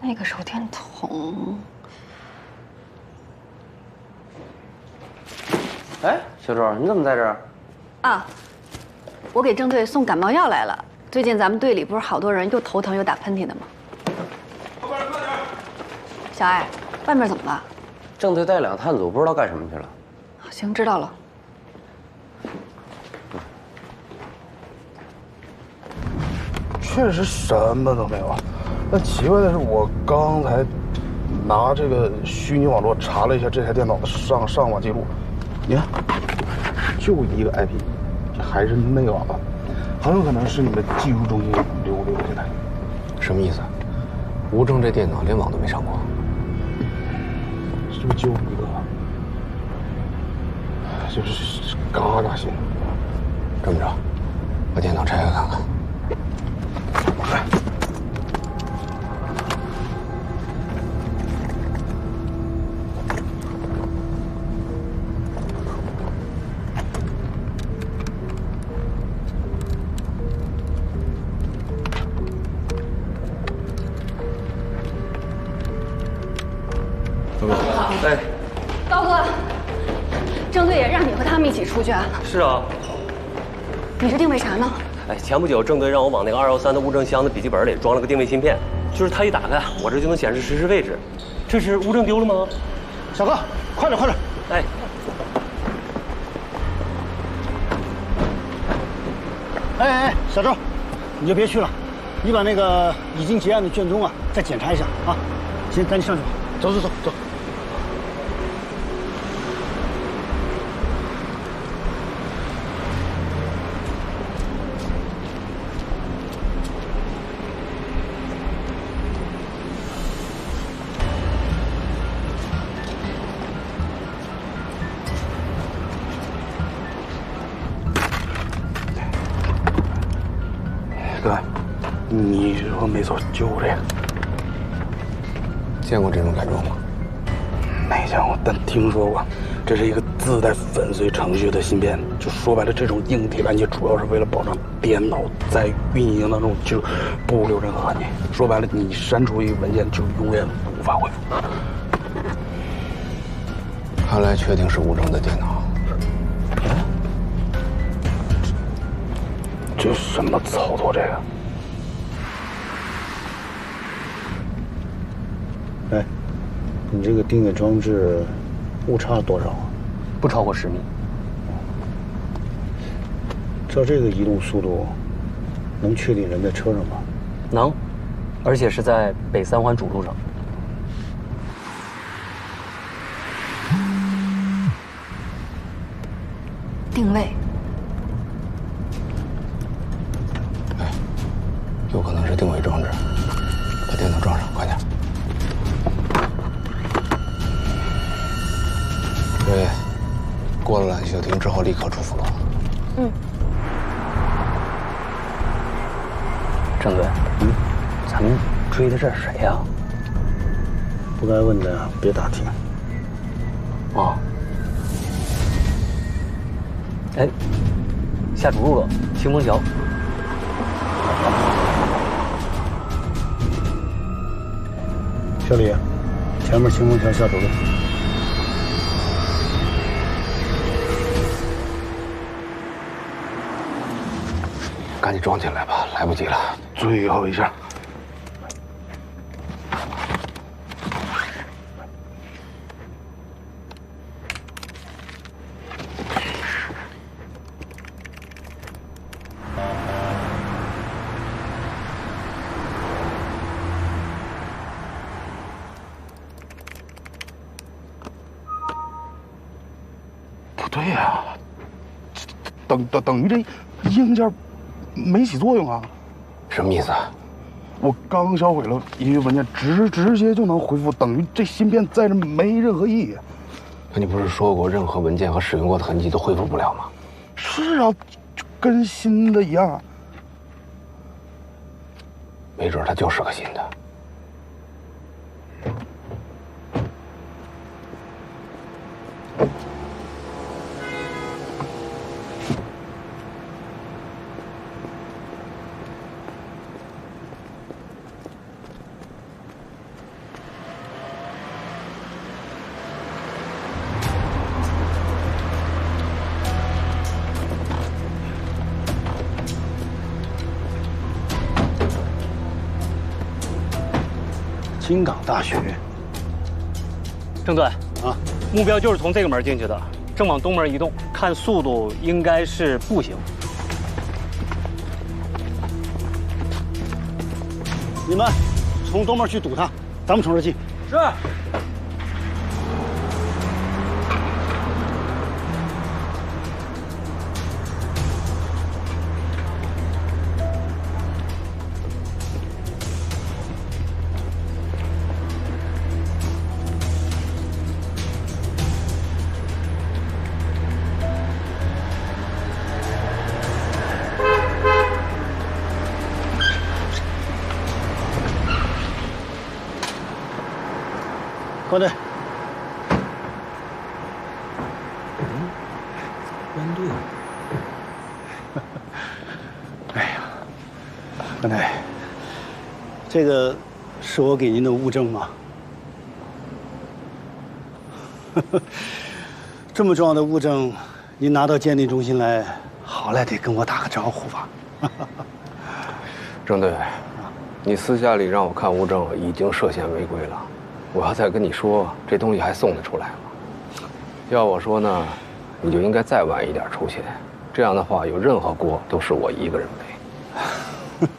那个手电筒。哎，小周，你怎么在这儿？啊，我给郑队送感冒药来了。最近咱们队里不是好多人又头疼又打喷嚏的吗？后边快点！小艾，外面怎么了？郑队带两探组，不知道干什么去了。行，知道了。确实什么都没有。但奇怪的是，我刚才拿这个虚拟网络查了一下这台电脑的上网记录，你看，就一个 IP， 还是内网吧，很有可能是你们技术中心留的这台。什么意思？吴正这电脑连网都没上过，是不是就一个？就是嘎嘎响。这么着，把电脑拆开看看。来。哎，高哥，郑队也让你和他们一起出去啊？是啊，你是定位啥呢？哎，前不久郑队让我往那个213的物证箱的笔记本里装了个定位芯片，就是他一打开，我这就能显示实时位置。这是物证丢了吗？小哥，快点，快点！哎，哎，小周，你就别去了，你把那个已经结案的卷宗啊再检查一下啊。行，赶紧上去吧。走走走走。哥，你说没错，就这个。见过这种改装吗？没见过，但听说过。这是一个自带粉碎程序的芯片，就说白了，这种硬体拦截主要是为了保证电脑在运营当中就不留任何痕迹。说白了，你删除一个文件就永远无法恢复。看来确定是吴正的电脑。这什么操作？这个？哎，你这个定位装置误差多少啊？不超过10米。照这个移动速度，能确定人在车上吗？能，而且是在北三环主路上。定位。有可能是定位装置，把电脑装上，快点。对，过了揽休庭之后立刻出府了。嗯。郑队，咱们追的这是谁呀？不该问的别打听。哦。哎，下主路了，清风桥。小李，前面清风桥下主路。赶紧装起来吧，来不及了。最后一下。不对呀，等于这硬件没起作用啊？什么意思啊？我刚销毁了一个文件，直接就能恢复，等于这芯片在这没任何意义。可你不是说过，任何文件和使用过的痕迹都恢复不了吗？是啊，就跟新的一样。没准它就是个新的。京港大学郑队啊，目标就是从这个门进去的，正往东门移动，看速度应该是步行。你们从东门去堵他，咱们从这进。是。关队，关队。哎呀，关队，这个是我给您的物证吗？这么重要的物证，您拿到鉴定中心来，好赖得跟我打个招呼吧。郑队，你私下里让我看物证，已经涉嫌违规了。我要再跟你说，这东西还送得出来吗？要我说呢，你就应该再晚一点出现，这样的话，有任何锅都是我一个人背。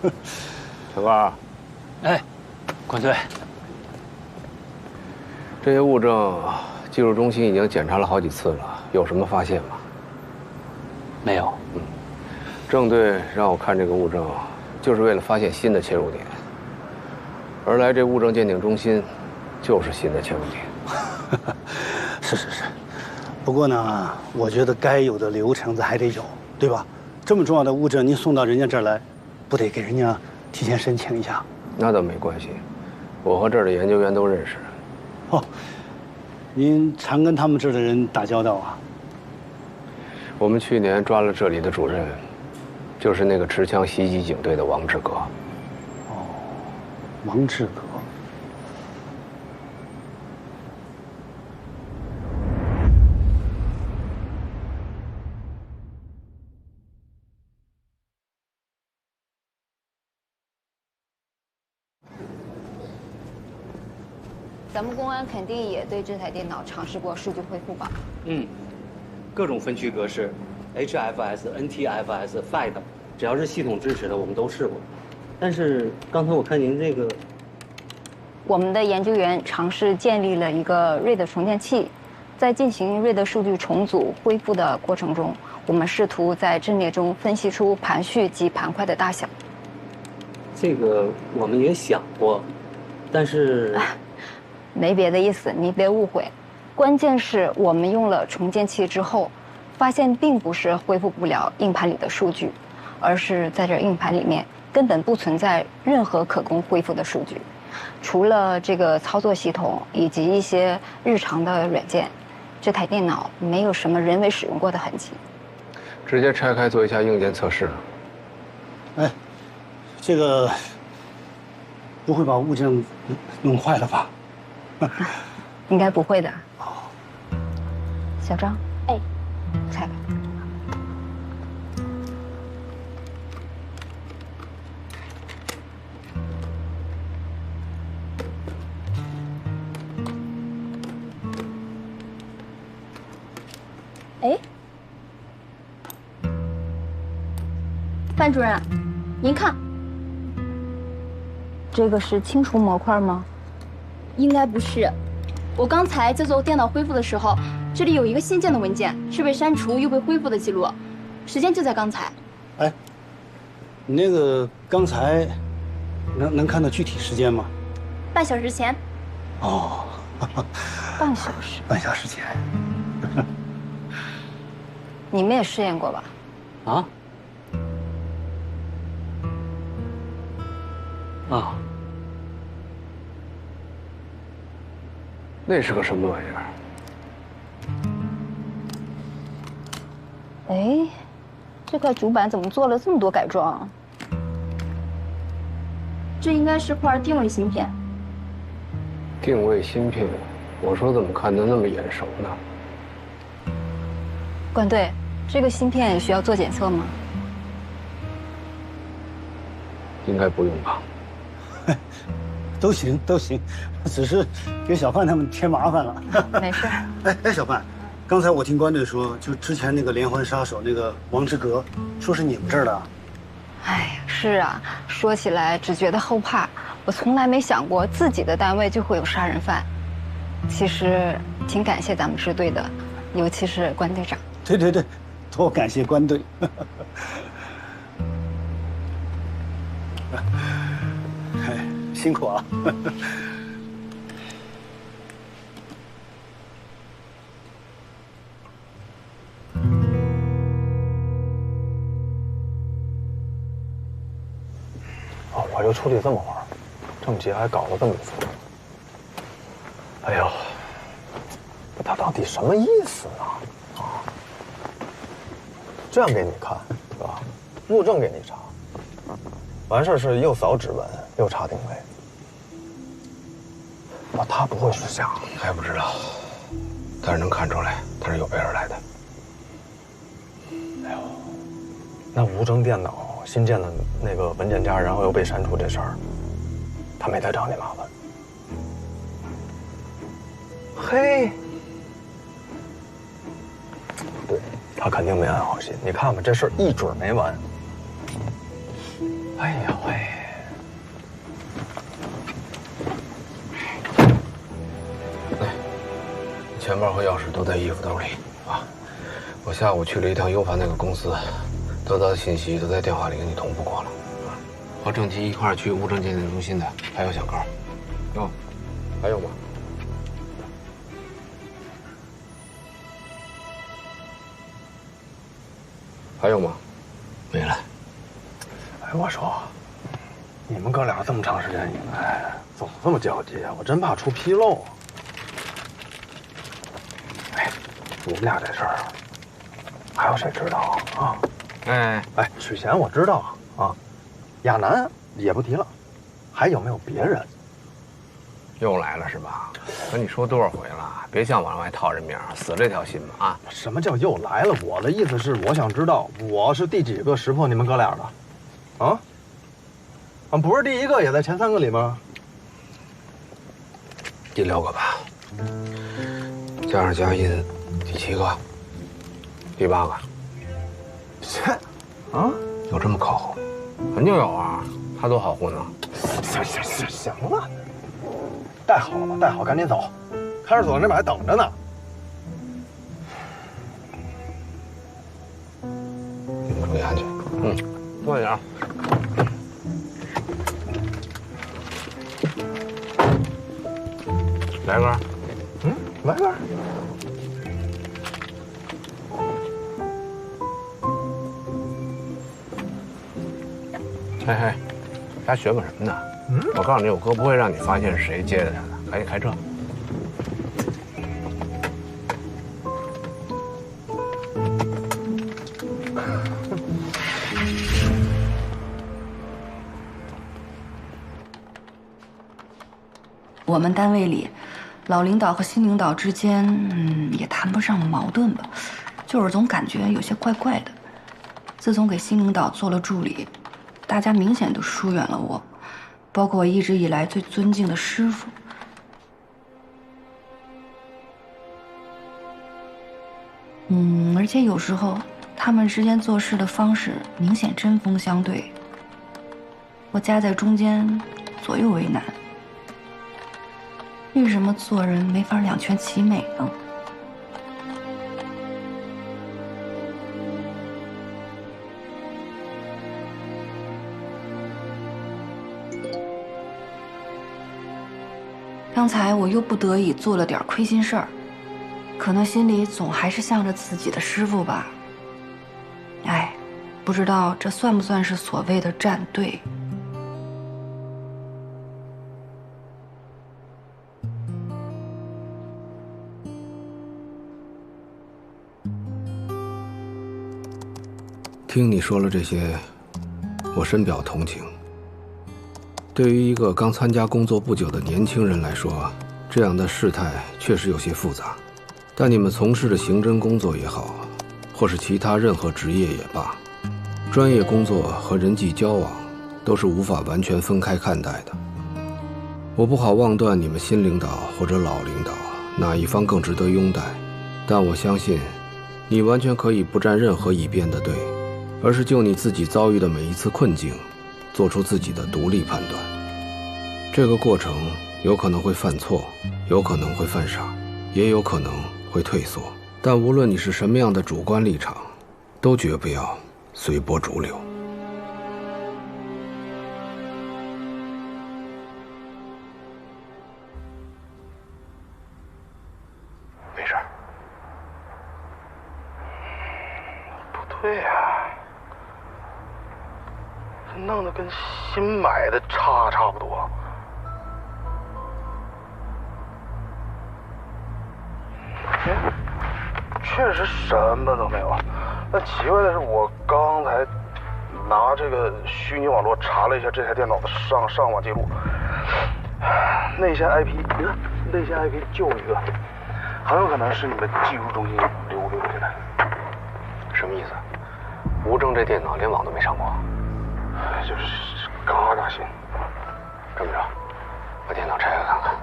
小高，哎，关队，这些物证，技术中心已经检查了好几次了，有什么发现吗？没有。郑队让我看这个物证，就是为了发现新的切入点。而来这物证鉴定中心，就是新的切入点。是。不过呢，我觉得该有的流程咱还得有，对吧？这么重要的物证，您送到人家这儿来，不得给人家提前申请一下？那倒没关系，我和这儿的研究员都认识。哦，您常跟他们这儿的人打交道啊？我们去年抓了这里的主任，就是那个持枪袭击警队的王志革。哦，王志革。咱们公安肯定也对这台电脑尝试过数据恢复吧？各种分区格式 ，HFS、NTFS、FAT，只要是系统支持的，我们都试过。但是刚才我看您这个，我们的研究员尝试建立了一个RAID重建器，在进行RAID数据重组恢复的过程中，我们试图在阵列中分析出盘序及盘块的大小。这个我们也想过，但是。没别的意思，你别误会。关键是我们用了重建器之后，发现并不是恢复不了硬盘里的数据，而是在这硬盘里面根本不存在任何可供恢复的数据，除了这个操作系统以及一些日常的软件，这台电脑没有什么人为使用过的痕迹。直接拆开做一下硬件测试。哎，这个不会把物证弄坏了吧？应该不会的。小张，哎，拆开。哎，范主任，您看，这个是清除模块吗？应该不是，我刚才在做电脑恢复的时候，这里有一个新建的文件，是被删除又被恢复的记录，时间就在刚才。哎，你那个刚才能看到具体时间吗？半小时前。哦，半小时。半小时前。你们也试验过吧？啊。那是个什么玩意儿？哎，这块主板怎么做了这么多改装？这应该是块定位芯片。定位芯片，我说怎么看得那么眼熟呢？管队，这个芯片需要做检测吗？应该不用吧。都行都行，只是给小范他们添麻烦了。没事。哎，小范，刚才我听关队说，就之前那个连环杀手那个王之格，说是你们这儿的。哎，是啊，说起来只觉得后怕。我从来没想过自己的单位就会有杀人犯。其实挺感谢咱们支队的，尤其是关队长。对对对，多感谢关队。哎，辛苦啊。哦，我就出去这么玩，郑杰还搞了这么一出。哎呦，他到底什么意思呢？啊，这样给你看，是吧？物证给你查，完事儿是又扫指纹又查定位。啊，他不会是想还不知道，但是能看出来他是有备而来的。哎呦，那无证电脑新建的那个文件夹，然后又被删除这事儿，他没再找你麻烦。嘿，对，他肯定没安好心。你看吧，这事儿一准没完。哎呀喂！来，钱包和钥匙都在衣服兜里啊。我下午去了一趟 U 盘那个公司，得到的信息都在电话里给你同步过了。和郑琪一块儿去物证鉴定中心的还有小高。哦，还有吗？还有吗？没了。哎，我说，你们哥俩这么长时间以来，总这么交接，我真怕出纰漏啊。哎，你们俩这事儿，还有谁知道啊？哎，许贤我知道啊，亚楠也不提了，还有没有别人？又来了是吧？跟你说多少回了，别想往外套人命，死这条心吧啊！什么叫又来了？我的意思是，我想知道我是第几个识破你们哥俩的，啊？不是第一个，也在前3个里吗？第6个吧，加上嘉音，第7个，第8个。切，啊？有这么靠后？肯定有啊，他多好混呢。行了，带好了，带好，赶紧走，看守所那边还等着呢。你们注意安全。慢点。来根。来根。嘿，瞎学吧什么呢？我告诉你，我哥不会让你发现是谁接的他的，赶紧开车。我们单位里，老领导和新领导之间，也谈不上矛盾吧，就是总感觉有些怪怪的。自从给新领导做了助理，大家明显都疏远了我，包括我一直以来最尊敬的师傅。而且有时候他们之间做事的方式明显针锋相对，我夹在中间，左右为难。为什么做人没法两全其美呢？刚才我又不得已做了点亏心事儿，可能心里总还是向着自己的师傅吧。哎，不知道这算不算是所谓的站队？听你说了这些，我深表同情。对于一个刚参加工作不久的年轻人来说，这样的事态确实有些复杂。但你们从事的刑侦工作也好，或是其他任何职业也罢，专业工作和人际交往都是无法完全分开看待的。我不好妄断你们新领导或者老领导哪一方更值得拥戴，但我相信，你完全可以不站任何一边的队，而是就你自己遭遇的每一次困境，做出自己的独立判断。这个过程有可能会犯错，有可能会犯傻，也有可能会退缩。但无论你是什么样的主观立场，都绝不要随波逐流。没事。不对呀，这弄得跟新买的差不多。哎，确实什么都没有。那奇怪的是，我刚才拿这个虚拟网络查了一下这台电脑的上网记录，内线 IP， 你看内线 IP 就一个，很有可能是你们技术中心留下来的。什么意思？吴征这电脑连网都没上过？就是嘎达信。这么着，把电脑拆开看看。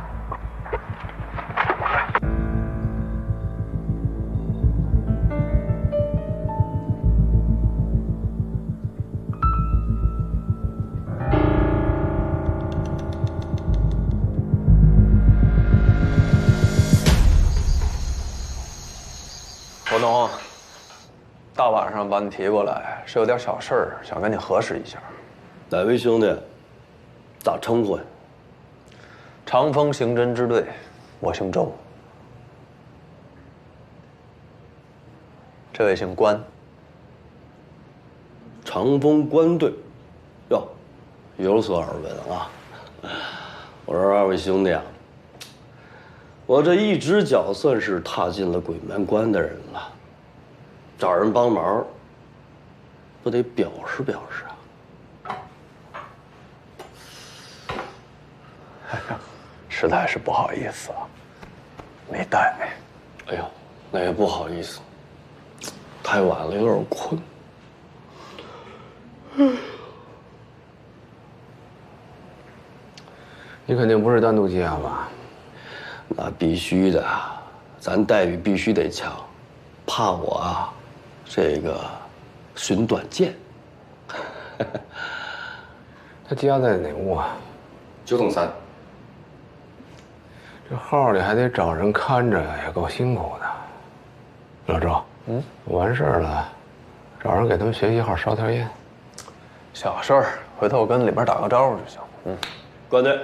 国农，大晚上把你提过来，是有点小事儿，想跟你核实一下。哪位兄弟？咋称呼呀？长风刑侦支队，我姓周。这位姓关。长风关队，哟，有所耳闻啊。我说二位兄弟啊，我这一只脚算是踏进了鬼门关的人了，找人帮忙，不得表示表示啊？哎呀，实在是不好意思啊，没带。哎呦，那也不好意思，太晚了，有点困。你肯定不是单独接案吧？那必须的，咱待遇必须得强，怕我啊，这个寻短见。他接案在哪屋啊？9栋3。这号里还得找人看着，也够辛苦的。老周，完事儿了，找人给他们学习号烧条烟。小事儿，回头我跟里边打个招呼就行。关队，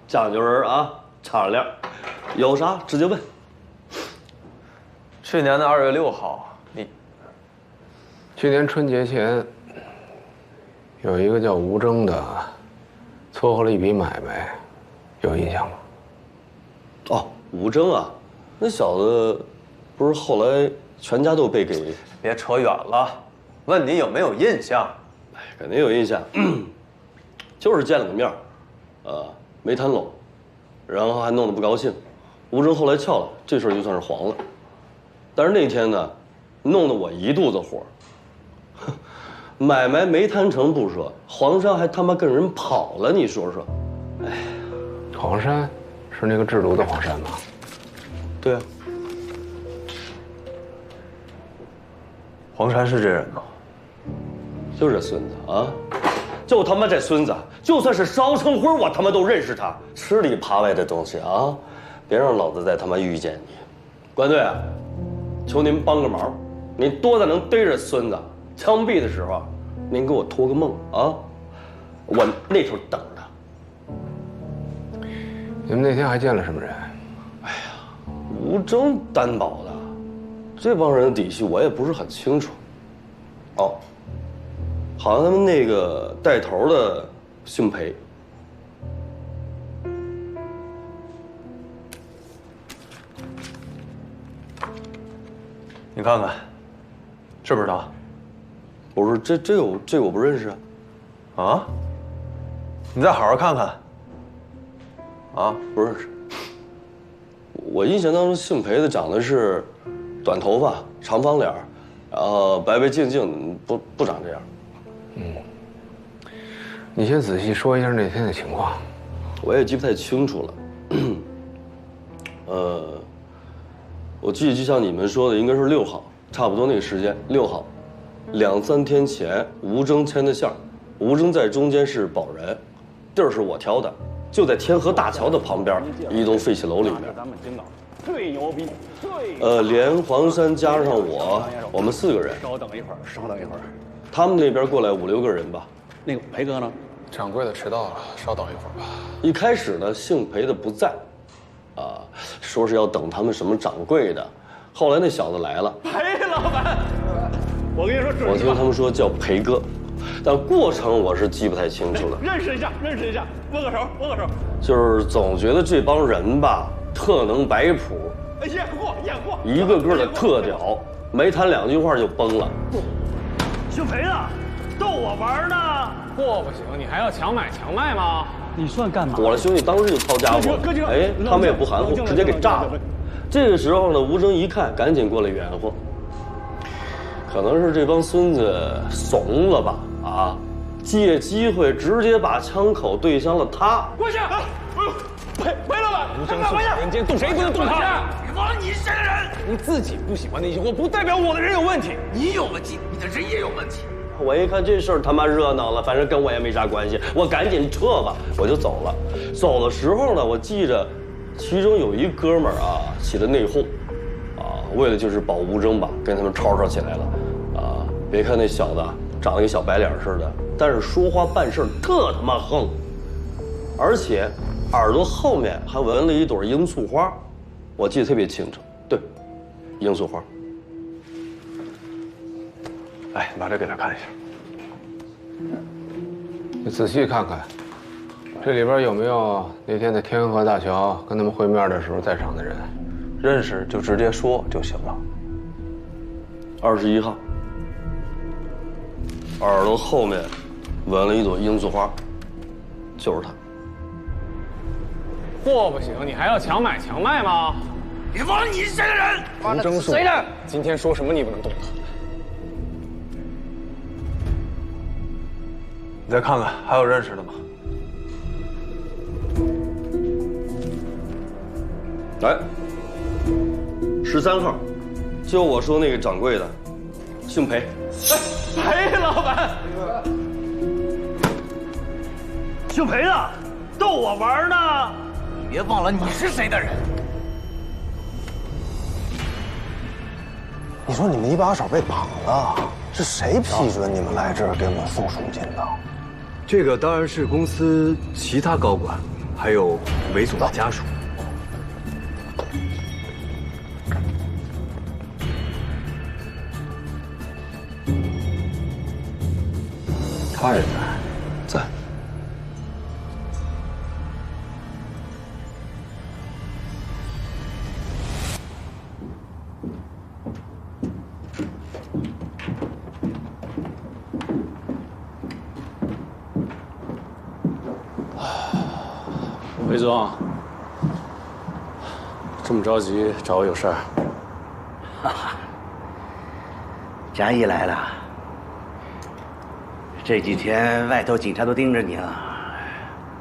讲究人啊，敞亮，有啥直接问。去年的2月6号，去年春节前，有一个叫吴征的，撮合了一笔买卖，有印象吗？哦，吴征啊，那小子，不是后来全家都被给……别扯远了，问你有没有印象？哎，肯定有印象，就是见了个面，没谈拢，然后还弄得不高兴。吴征后来撬了，这事儿就算是黄了。但是那天呢，弄得我一肚子火。买卖没谈成不说，黄山还他妈跟人跑了，你说说？哎，黄山是那个制毒的黄山吗？对啊。黄山是这人吗？就是这孙子啊，就他妈这孙子，就算是烧成灰，我他妈都认识他。吃里扒外的东西啊，别让老子再他妈遇见你。关队啊，求您帮个忙，您多大能逮着孙子？枪毙的时候，您给我托个梦啊，我那头等着。你们那天还见了什么人？哎呀，吴征担保的，这帮人的底细我也不是很清楚。哦，好像他们那个带头的姓裴。你看看，是不是他？不是，这我不认识啊。啊？你再好好看看。啊，不认识。我印象当中，姓裴的长得是短头发、长方脸，然后白白净净，不长这样。你先仔细说一下那天的情况。我也记不太清楚了。我记得就像你们说的，应该是6号，差不多那个时间，6号，2、3天前，吴征牵的线，吴征在中间是保人，地儿是我挑的，就在天河大桥的旁边一栋废弃楼里面。咱们青岛最牛逼，连黄山加上我们4个人。稍等一会儿，稍等一会儿。他们那边过来5、6个人吧。那个裴哥呢？掌柜的迟到了，稍等一会儿吧。一开始呢，姓裴的不在，说是要等他们什么掌柜的。后来那小子来了，裴老板，我跟你说，我听他们说叫裴哥，但过程我是记不太清楚了。认识一下，认识一下，握个手，握个手。就是总觉得这帮人吧，特能摆谱，验货，验货，一个个的特屌，没谈2句话就崩了。姓裴的，逗我玩呢。货不行，你还要强买强卖吗？你算干嘛？我的兄弟当时就掏家伙，哎，他们也不含糊，直接给炸了。这个时候呢，吴征一看，赶紧过来圆乎。可能是这帮孙子怂了吧？借机会直接把枪口对向了他。跪下！裴老板，吴征是人间，动谁不能动他？你忘了你是个人，你自己不喜欢那些货，不代表我的人有问题。你有问题，你的人也有问题。我一看这事儿他妈热闹了，反正跟我也没啥关系，我赶紧撤吧，我就走了。走的时候呢，我记着，其中有一哥们儿起了内讧，为了就是保吴征吧，跟他们吵起来了，别看那小子长得跟小白脸似的，但是说话办事特他妈横，而且耳朵后面还纹了一朵罂粟花，我记得特别清楚，对，罂粟花。来，把这给他看一下。你仔细看看，这里边有没有那天在天河大桥跟他们会面的时候在场的人？认识就直接说就行了。21号，耳朵后面纹了一朵罂粟花，就是他。货不行，你还要强买强卖吗？你忘了你是个人。吴征是谁的？今天说什么你不能动他。你再看看还有认识的吗？来，13号，就我说那个掌柜的，姓裴。裴老板，姓裴的，逗我玩呢。你别忘了你是谁的人。你说你们一把手被绑了，是谁批准你们来这儿给我们送赎金的？这个当然是公司其他高管，还有韦总的家属。他也在。韦总，这么着急找我有事儿？哈哈，嘉义来了。这几天外头警察都盯着你了，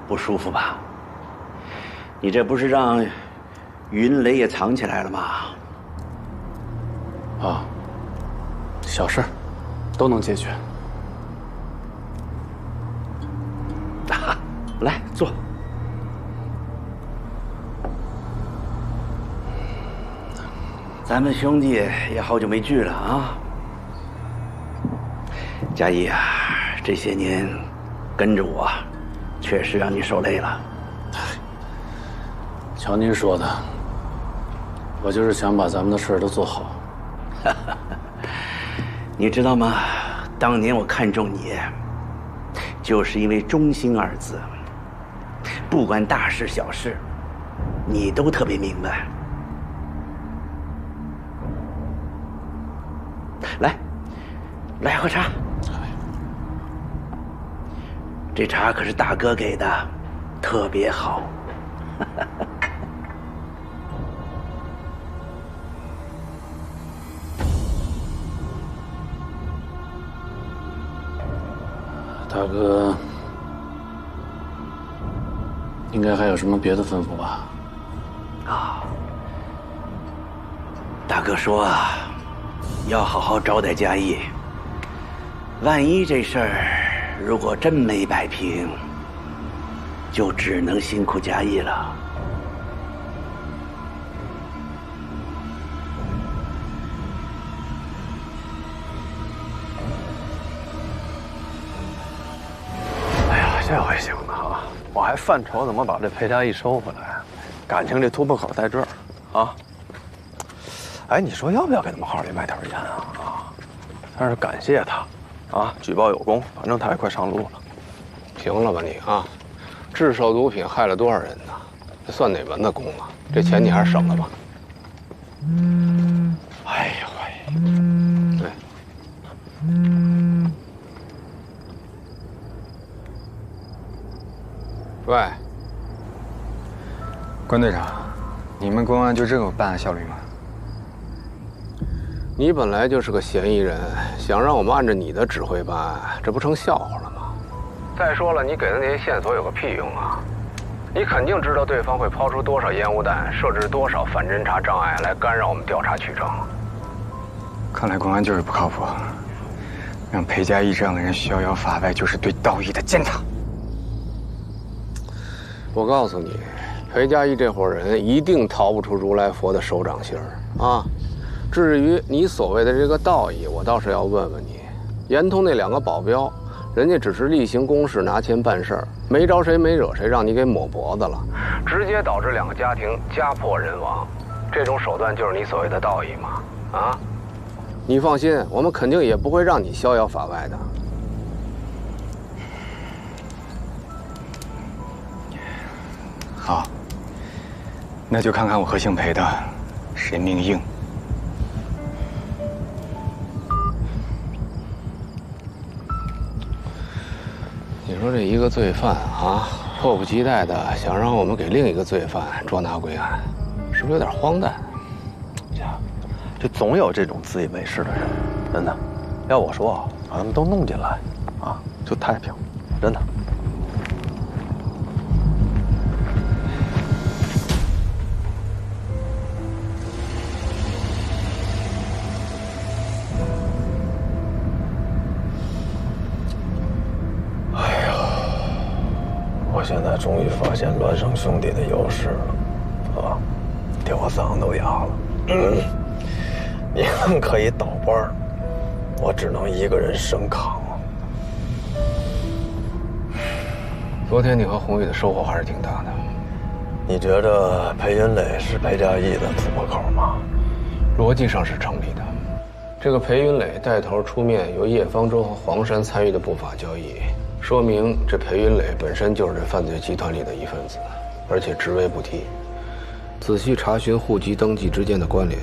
不舒服吧？你这不是让云雷也藏起来了吗？啊，小事，都能解决。来坐。咱们兄弟也好久没聚了啊。嘉义啊，这些年跟着我，确实让你受累了。瞧您说的，我就是想把咱们的事儿都做好。你知道吗？当年我看中你，就是因为忠心2字。不管大事小事，你都特别明白。来喝茶。这茶可是大哥给的，特别好。大哥，应该还有什么别的吩咐吧？啊，大哥说啊，要好好招待嘉义。万一这事儿如果真没摆平，就只能辛苦嘉义了。哎呀，这回行了啊！我还犯愁怎么把这裴家义收回来，感情这突破口在这儿啊！哎，你说要不要给他们号里卖点烟啊？但是感谢他。啊，举报有功，反正他也快上路了。行了吧你啊，制售毒品害了多少人呢？这算哪门子功啊？这钱你还是省了吧。哎呦喂，对。喂，关队长，你们公安就这个办案效率吗？你本来就是个嫌疑人，想让我们按照你的指挥办案，这不成笑话了吗？再说了，你给的那些线索有个屁用啊！你肯定知道对方会抛出多少烟雾弹，设置多少反侦查障碍来干扰我们调查取证。看来公安就是不靠谱，让裴家义这样的人逍遥法外，就是对道义的践踏。我告诉你，裴家义这伙人一定逃不出如来佛的手掌心儿啊！至于你所谓的这个道义，我倒是要问问你，严通那2个保镖，人家只是例行公事拿钱办事儿，没招谁没惹谁，让你给抹脖子了，直接导致2个家庭家破人亡，这种手段就是你所谓的道义吗？啊？你放心，我们肯定也不会让你逍遥法外的。好，那就看看我和姓裴的谁命硬。你说这一个罪犯啊，迫不及待的想让我们给另一个罪犯捉拿归案，是不是有点荒诞？这总有这种自以为是的人，真的。要我说，把他们都弄进来，啊，就太平，真的。我现在终于发现孪生兄弟的优势了，啊，给我嗓子都哑了。你们可以倒班，我只能一个人生扛。昨天你和宏宇的收获还是挺大的。你觉得裴云磊是裴家义的突破口吗？逻辑上是成立的。这个裴云磊带头出面，由叶方舟和黄山参与的不法交易。说明这裴云磊本身就是这犯罪集团里的一份子，而且职位不低。仔细查询户籍登记之间的关联，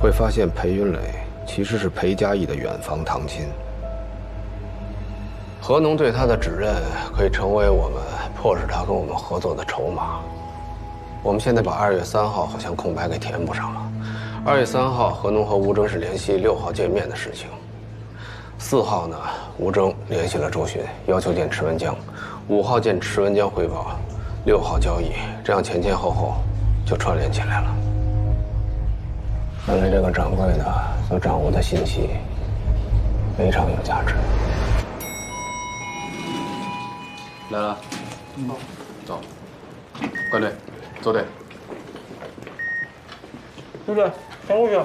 会发现裴云磊其实是裴家义的远房堂亲。何农对他的指认可以成为我们迫使他跟我们合作的筹码。我们现在把2月3号好像空白给填补上了。2月3号，何农和吴征是联系6号见面的事情。4号呢，吴征联系了周迅，要求见迟文江。5号见迟文江汇报，6号交易，这样前前后后就串联起来了。看来这个掌柜的所掌握的信息非常有价值。来了，走，关队，走队。对不对？上路去。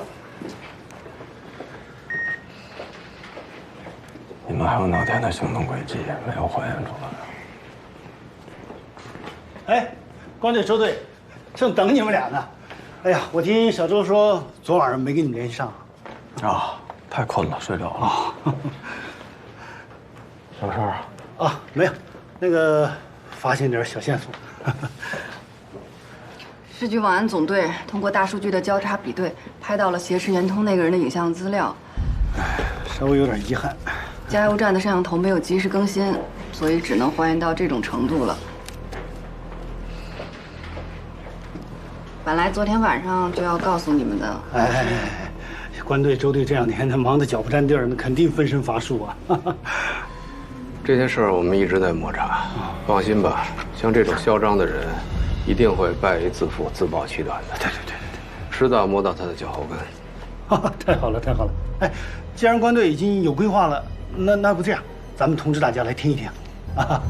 你们还有那天的行动轨迹没有还原出来？哎，关队、周队，正等你们俩呢。哎呀，我听小周说昨晚上没跟你联系上。啊，太困了，睡着了。什么事儿啊？啊，没有，那个发现点小线索。市局网安总队通过大数据的交叉比对，拍到了挟持严通那个人的影像资料。稍微有点遗憾。加油站的摄像头没有及时更新，所以只能还原到这种程度了。本来昨天晚上就要告诉你们的。哎，关队、周队这2天他忙得脚不沾地儿，那肯定分身乏术啊。这件事儿我们一直在摸查，放心吧，像这种嚣张的人，一定会败于自负、自暴其短的。对，迟早摸到他的脚后跟。太好了，太好了！哎，既然官队已经有规划了，那不这样，咱们通知大家来听一听，啊，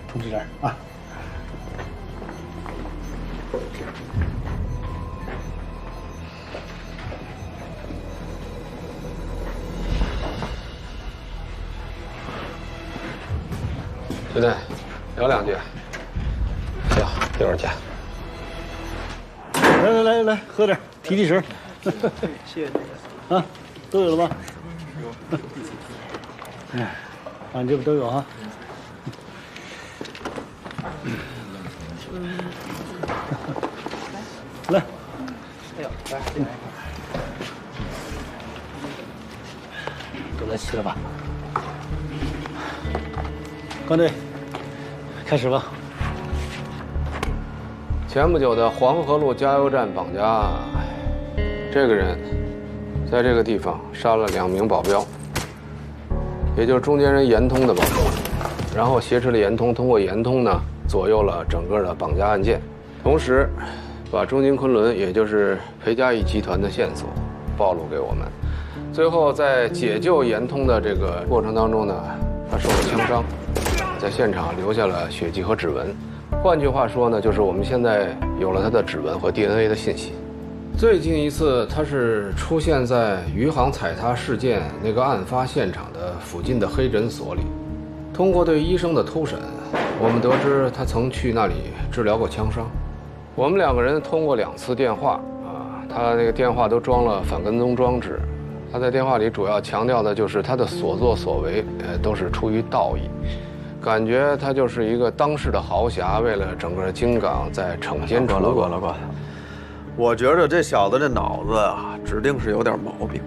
通知这儿啊。兄弟，聊两句。行，一会儿见。来，喝点，提神。谢谢你啊，都有了吧？有。俺这边都有啊。来。哎呦，来。都来齐了吧？官队，开始吧。前不久的黄河路加油站绑架，这个人在这个地方杀了2名保镖，也就是中间人严通的保镖，然后挟持了严通，通过严通呢左右了整个的绑架案件，同时把中金昆仑也就是裴家义集团的线索暴露给我们。最后在解救严通的这个过程当中呢，他受了枪伤，在现场留下了血迹和指纹。换句话说呢，就是我们现在有了他的指纹和 DNA 的信息。最近一次他是出现在余杭踩踏事件那个案发现场的附近的黑诊所里。通过对医生的突审，我们得知他曾去那里治疗过枪伤。我们2个人通过2次电话他那个电话都装了反跟踪装置。他在电话里主要强调的就是他的所作所为都是出于道义。感觉他就是一个当世的豪侠，为了整个京港在惩奸除恶。老关，我觉着这小子这脑子啊，指定是有点毛病。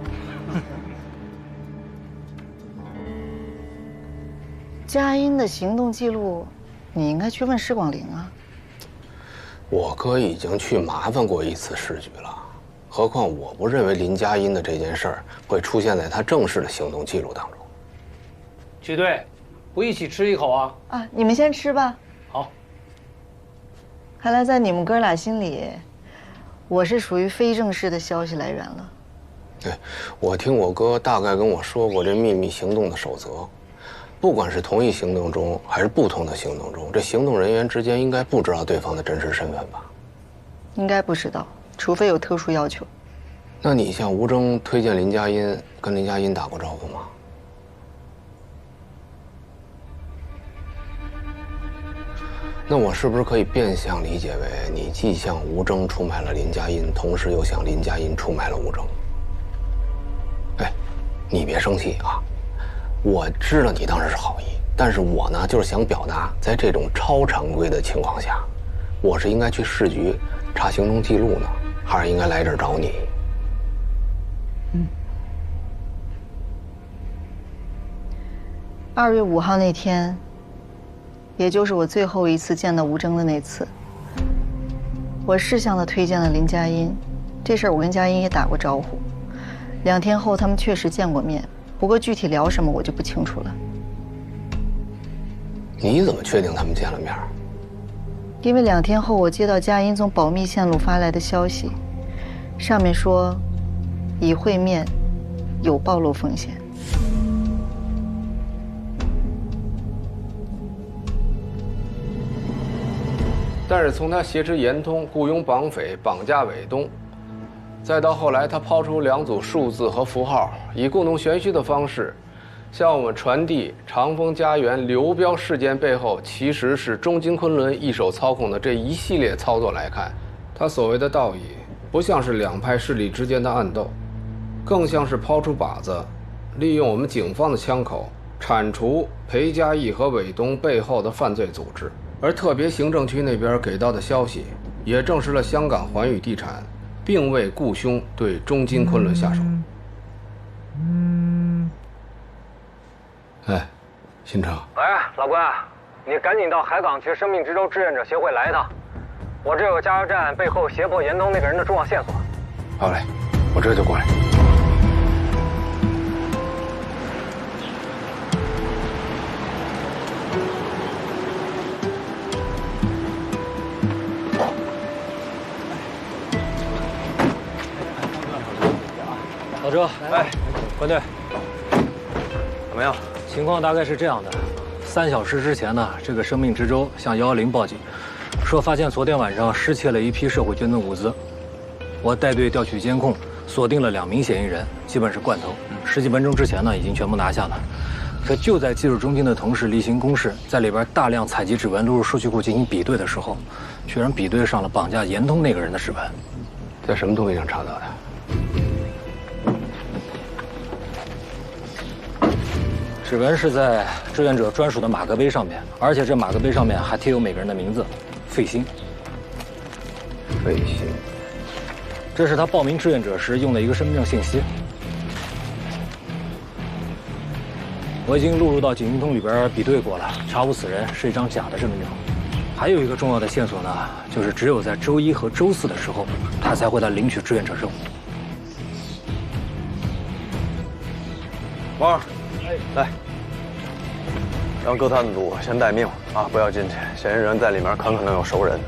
佳音的行动记录，你应该去问施广陵啊。我哥已经去麻烦过1次市局了，何况我不认为林佳音的这件事儿会出现在他正式的行动记录当中。曲队。不一起吃一口啊？啊，你们先吃吧。好。看来在你们哥俩心里，我是属于非正式的消息来源了。对，我听我哥大概跟我说过这秘密行动的守则，不管是同一行动中还是不同的行动中，这行动人员之间应该不知道对方的真实身份吧？应该不知道，除非有特殊要求。那你向吴征推荐林佳音，跟林佳音打过招呼吗？那我是不是可以变相理解为，你既向吴征出卖了林佳音，同时又向林佳音出卖了吴征？哎，你别生气啊！我知道你当时是好意，但是我呢，就是想表达，在这种超常规的情况下，我是应该去市局查行动记录呢，还是应该来这儿找你？嗯。2月5号那天。也就是我最后一次见到吴征的那次，我是向他推荐了林佳音，这事儿我跟佳音也打过招呼。2天后他们确实见过面，不过具体聊什么我就不清楚了。你怎么确定他们见了面？因为2天后我接到佳音从保密线路发来的消息，上面说已会面，有暴露风险。但是从他挟持严通、雇佣绑匪、绑架伟东，再到后来他抛出2组数字和符号，以故弄玄虚的方式，向我们传递长丰家园流标事件背后其实是中金昆仑一手操控的这一系列操作来看，他所谓的道义，不像是2派势力之间的暗斗，更像是抛出靶子，利用我们警方的枪口铲除裴家义和伟东背后的犯罪组织。而特别行政区那边给到的消息，也证实了香港环宇地产并未雇凶对中金昆仑下手。哎，新城。喂，老关，你赶紧到海港区生命之舟志愿者协会来一趟，我这有加油站背后胁迫严东那个人的重要线索。好嘞，我这就过来。周，哎，关队，怎么样？情况大概是这样的：3小时之前呢，这个生命之舟向110报警，说发现昨天晚上失窃了一批社会捐赠物资。我带队调取监控，锁定了2名嫌疑人，基本是惯头。10几分钟之前呢，已经全部拿下了。可就在技术中心的同事例行公事，在里边大量采集指纹录入数据库进行比对的时候，居然比对上了绑架严冬那个人的指纹。在什么东西上查到的？指纹是在志愿者专属的马克杯上面，而且这马克杯上面还贴有每个人的名字，费鑫。费鑫，这是他报名志愿者时用的一个身份证信息。我已经录入到警讯通里边比对过了，查无此人，是一张假的身份证。还有一个重要的线索呢，就是只有在周1和周4的时候，他才会来领取志愿者任务。王二，来，让各探组先待命啊，不要进去，嫌疑人在里面很可能有熟人，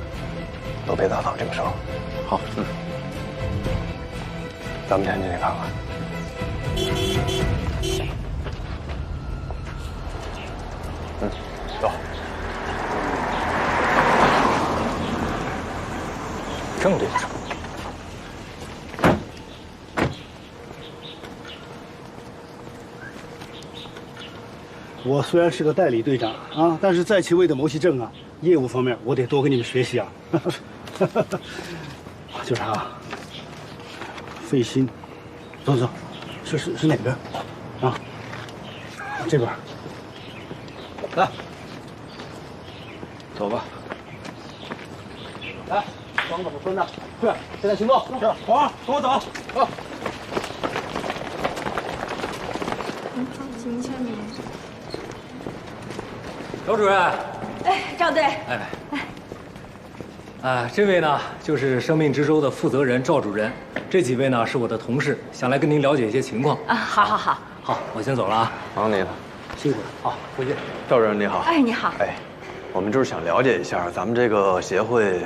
都别打草惊蛇。好，咱们先进去看看。走。郑队长，我虽然是个代理队长啊，但是在其位的谋其政啊，业务方面我得多跟你们学习啊。就是啊，费鑫，走走，是哪边？啊，这边。来，走吧。来，双子和孙子，是，现在行动。是，黄二，跟我走。走。请签名。周主任。哎，赵队。这位呢就是生命之舟的负责人赵主任，这几位呢是我的同事，想来跟您了解一些情况。啊，好，好，我先走了啊。忙你的，辛苦了。好，回见。赵主任你好。哎，你好。哎，我们就是想了解一下，咱们这个协会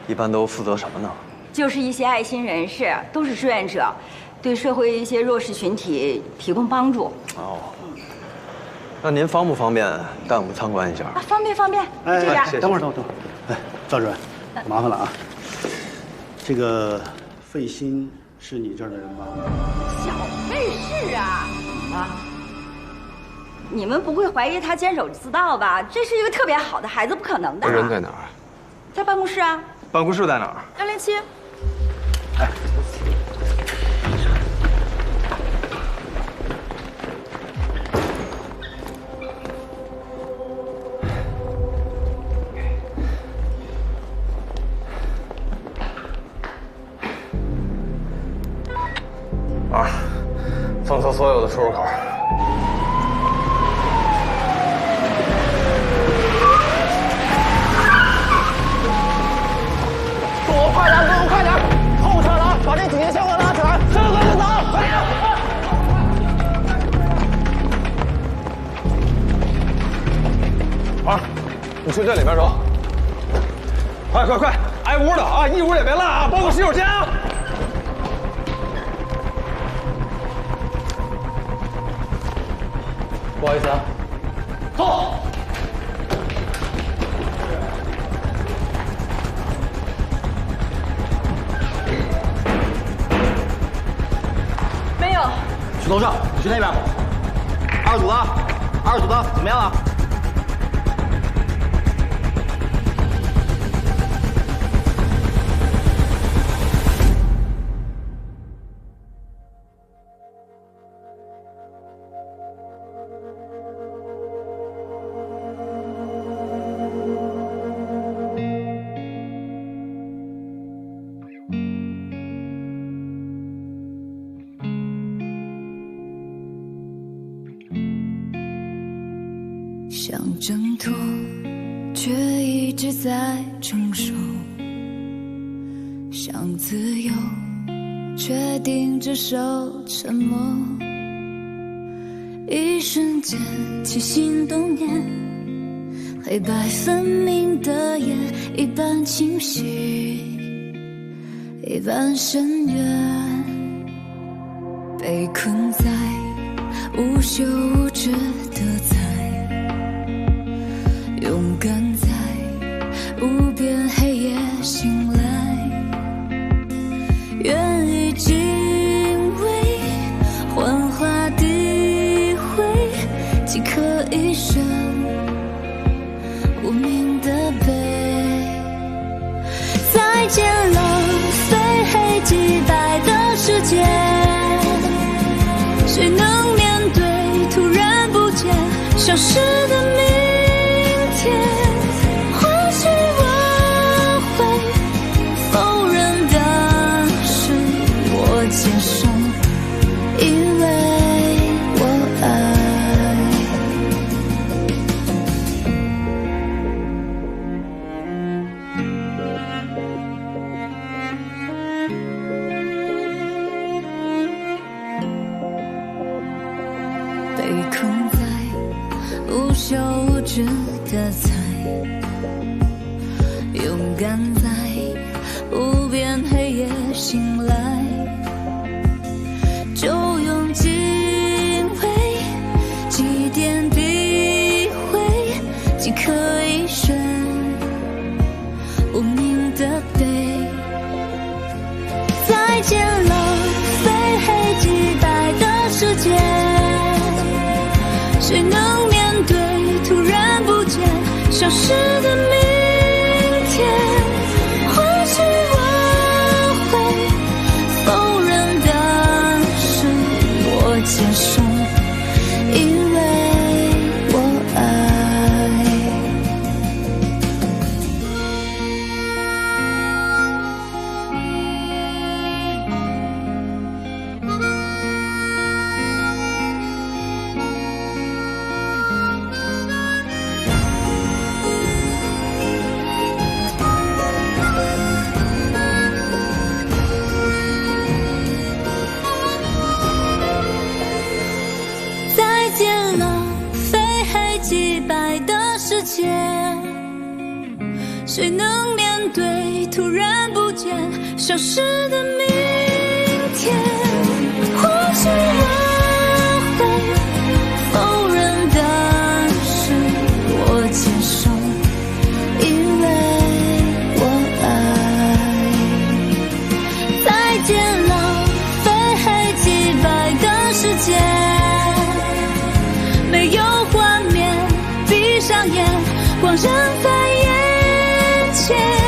一般都负责什么呢？就是一些爱心人士，都是志愿者，对社会一些弱势群体提供帮助。哦，那您方不方便带我们参观一下？啊，方便。哎，这边。等会儿。哎，赵主任，麻烦了啊。这个费鑫是你这儿的人吧？小费是啊，你们不会怀疑他监守自盗吧？这是一个特别好的孩子，不可能的。人在哪儿？在办公室啊。办公室在哪儿207。哎。二，封锁所有的出入口。动作快点，后撤了，把这几节箱子拉起来，上个领导，快点！二，你去这里边找。快，挨屋的啊，一屋也别落啊，包括洗手间啊。不好意思啊，走。没有。去楼上，你去那边。二组的怎么样啊？想挣脱，却一直在承受；想自由，却盯着手沉默。一瞬间起心动念，黑白分明的眼，一半清晰，一半深渊。被困在无休无止的猜，勇敢在无边黑夜醒来，愿意敬畏幻化诋毁，即刻一生无名的悲。再见了非黑即白的世界，谁能面对突然不见消失的明天？或许我会否认的是我接受，因为我爱。被困在无休无止的猜，勇敢在无边黑夜醒来，就用敬畏祭奠诋毁，即刻一生无名的悲。再见了非黑即白的世界，谁能面对突然不见消失的明天？或许我会否认的是我接受，因为我爱。再见了非黑即白的世界，谁能面对突然不见消失的明天？或许我会否认的是我接受，因为我爱。再见了非黑即白的世界，没有画面，闭上眼，光仍在眼前。